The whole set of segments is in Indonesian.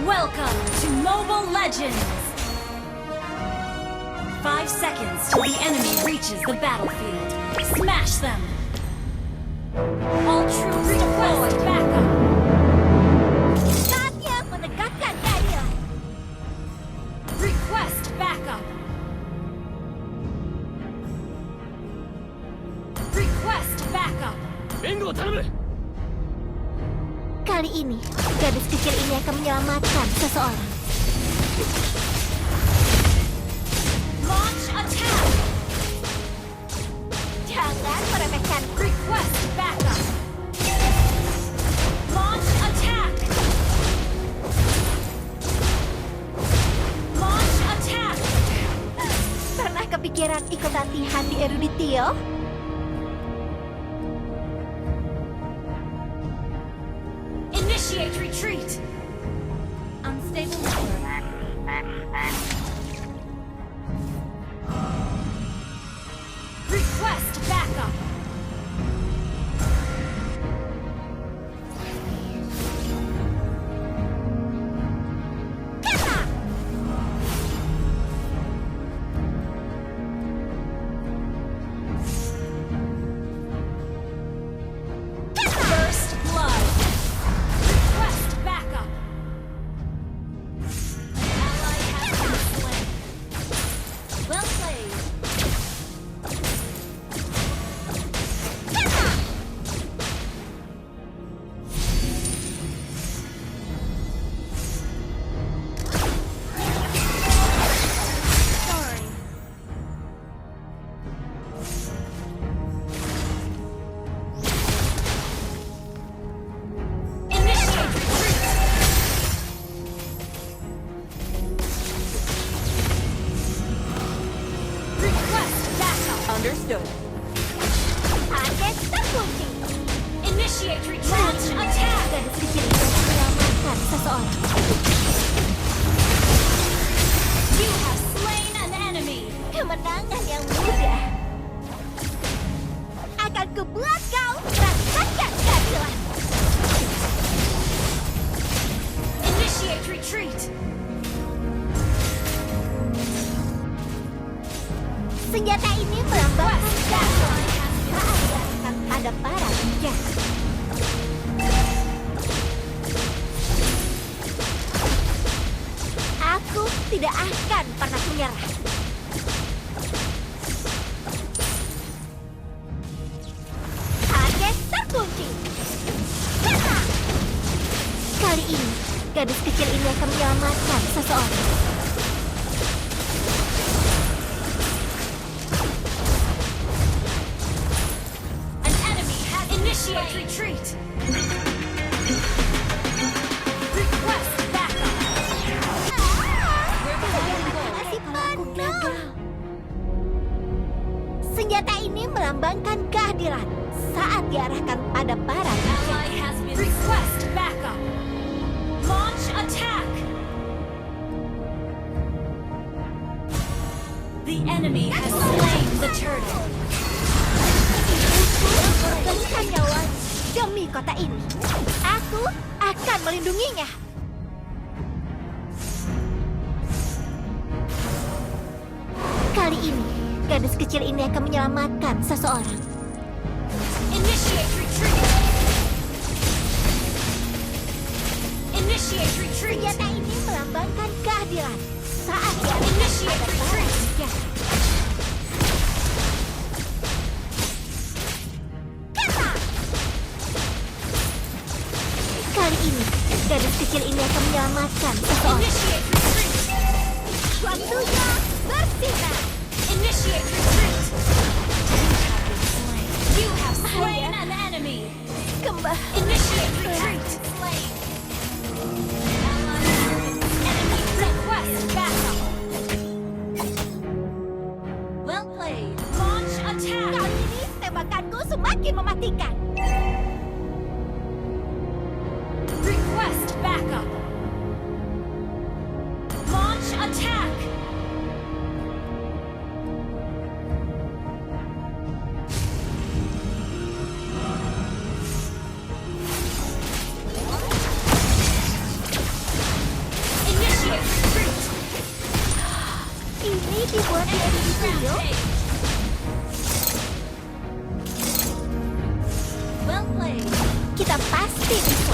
Welcome to Mobile Legends! 5 seconds till the enemy reaches the battlefield. Smash them! All troops request backup! Saatnya menegakkan keadilan. Request backup! Request backup! Bengo,頼む! Kali ini, gadis kecil ini akan menyelamatkan seseorang. Launch attack! Jangan meremehkan. Request backup! Launch attack! Launch attack! Pernah kepikiran ikut latihan di Eruditio? Initiate retreat! Unstable network. Request backup! First blood! Request backup! Ally has been slain. Well played. Sorry. Initiate retreat! Request backup! Understood. Target terkunci. Initiate retreat! Launch attack! Gadis kecil ini akan menyelamatkan seseorang. You have slain an enemy! Kemenangan yang mudah. Akan kubuat kau rasakan keadilan. Initiate retreat! Senjata ini melambangkan keadilan. Saat akan ada para penjahat. Aku tidak akan pernah menyerah. Target terkunci. Kena! Kali ini, gadis kecil ini akan menyelamatkan seseorang. An enemy has initiate retreat! Request backup! Masih penuh. Senjata ini melambangkan keadilan saat diarahkan pada para penjahat. Ally has been request backup! Launch attack! The enemy has slain the turtle. Mengorbankan nyawa demi kota ini. Aku akan melindunginya. Kali ini, gadis kecil ini akan menyelamatkan seseorang. Initiate retreat! Initiate retreat! Senjata ini melambangkan keadilan saat diarahkan Initiate pada para retreat! penjahat. Kena! Kali ini, gadis kecil ini akan menyelamatkan seseorang. Initiate retreat! Waktunya bersinar. Initiate retreat! You have slain an enemy! Kembali. Initiate retreat! Slain! Enemy request backup! Well played! Launch attack! Kali ini tembakanku semakin mematikan. Request backup! Launch attack! dibuat di edit video? Well played. Kita pasti bisa.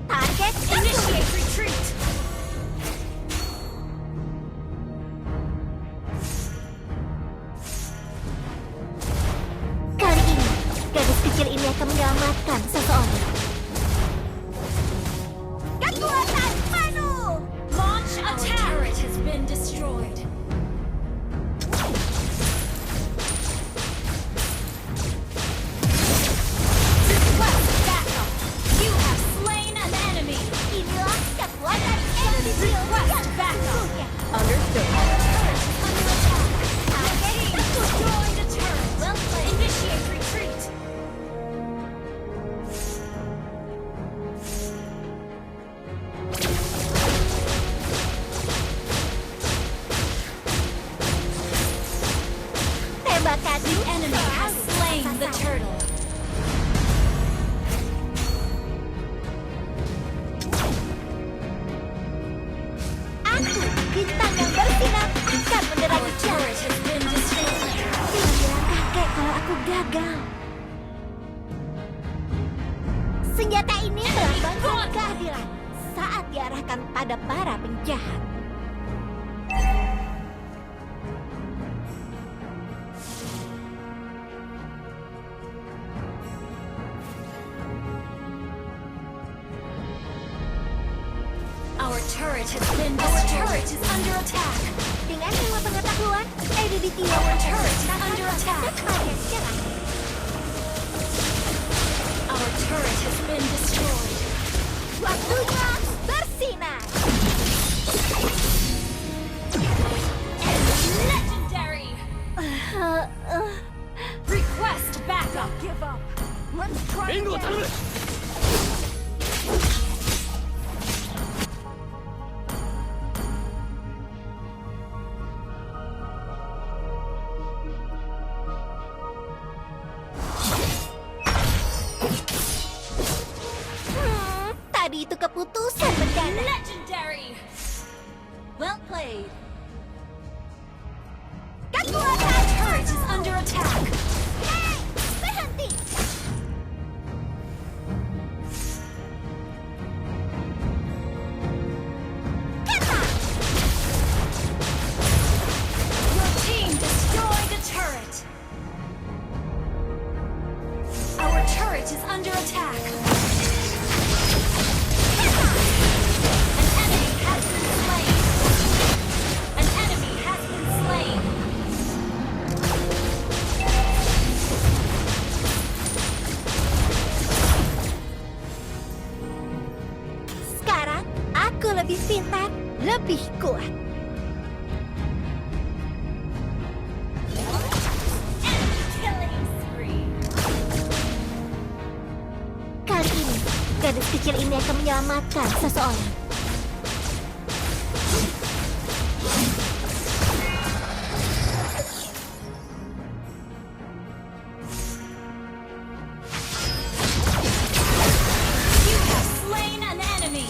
Target Initiate retreat. kali ini, gadis kecil ini akan menyelamatkan seseorang. Kekuatan penuh. Launch attack. Our turret has been destroyed. Request backup. You have slain an enemy. Inilah kekuatan edit video Request backup. Understood. Our turret is under attack. Our team destroyed a turret. Well played. Initiate retreat. Tembakan The enemy has slain the turtle. Aku, bintang yang bersinar, akan Our menerangi jalan. turret has been destroyed. Jangan bilang kakek kalau aku gagal. Senjata ini melambangkan keadilan saat diarahkan pada para penjahat. Our turret has been destroyed. Our turret is under attack. Dengan ilmu pengetahuan, EDDT Our turret is under attack. Our turret has been destroyed. Waktunya bersinar. Enemy legendary. Request backup. Give up. Let's try again. Tadi itu keputusan mendadak. Legendary. Well played. Kekuatan Our turret is under attack. Hey, berhenti. Kena. Your team destroyed a turret. Our turret is under attack. An enemy has been slain. An enemy has been slain. Sekarang aku lebih pintar, lebih kuat. Enemy killing spree. Kali ini, gadis kecil ini akan menyelamatkan seseorang. You have slain an enemy.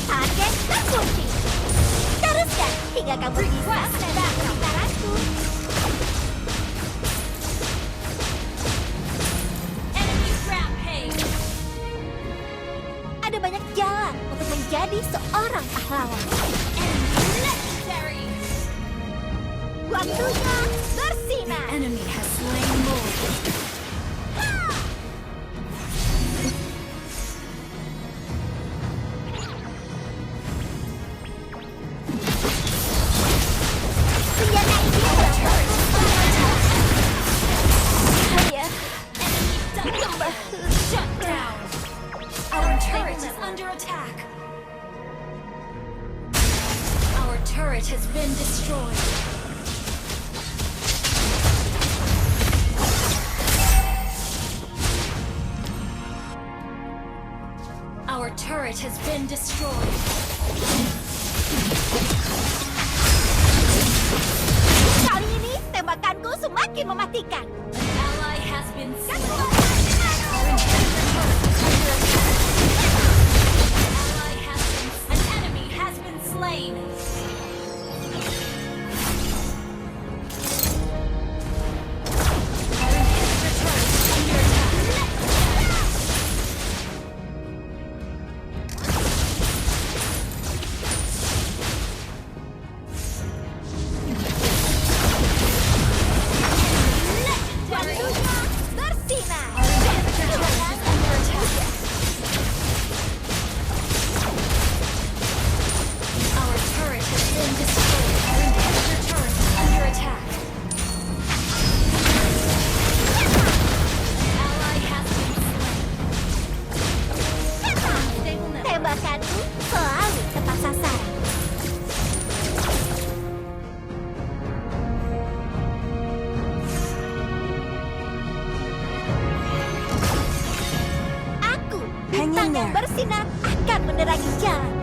Target terkunci. Teruskan hingga kamu bisa menembak kebintaranku. Enemy rampage. Ada banyak jalan untuk menjadi seorang pahlawan. Enemy legendary. Waktunya bersinar. Enemy has slain more. Senjata ini hanya Enemy double. Shut down. Our turret is under attack. turret has been destroyed. Our turret has been destroyed. Kali ini tembakanku semakin mematikan. An ally has been slain. An enemy has been slain. Our inhibitor turret is under attack. Waktunya bersinar. Our inhibitor turret is under attack. Our turret has been destroyed. Our inhibitor turret is under attack. An ally has been slain. Tembakanku selalu tepat sasaran. Aku, bintang yang bersinar, akan menerangi jalan.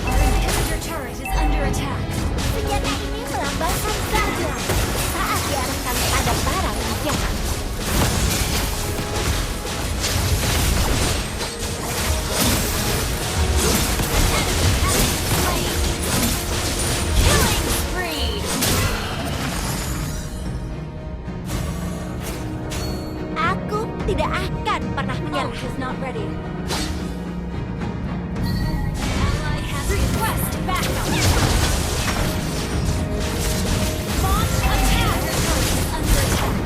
Our inhibitor turret is under attack. Senjata ini melambangkan keadilan saat diarahkan pada para penjahat. Killing spree. Aku tidak akan pernah menyerah. Ult is not ready. Ally has request backup. Launch attack. Turret is under attack.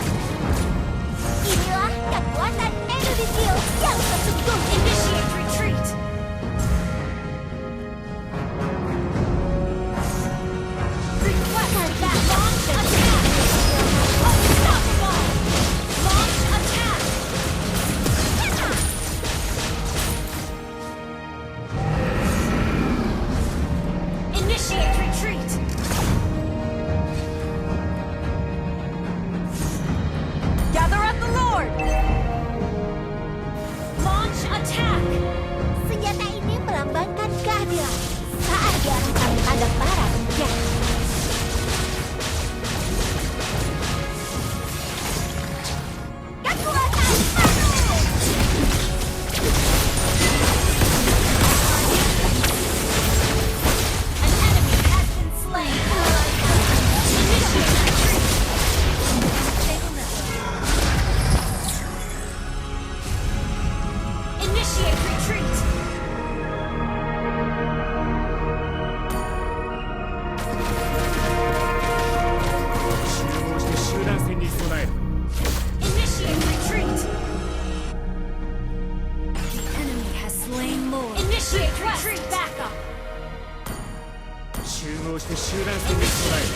Inilah kekuatan Endodigil yang sesungguhnya. Initiate retreat. Request back. Launch attack. Unstoppable. Launch attack. Initiate retreat. Gather up the Lord. Launch attack. Senjata ini melambangkan keadilan saat diarahkan pada para penjahat. Kekuatan penuh. An enemy has been slain. Initiate retreat. Initiate retreat. Initiate retreat. The enemy has slain Lord. Initiate retreat. Backup. 集合して集団戦に備える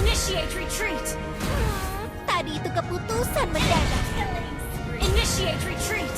Initiate retreat. Tadi itu keputusan mendadak. Initiate retreat.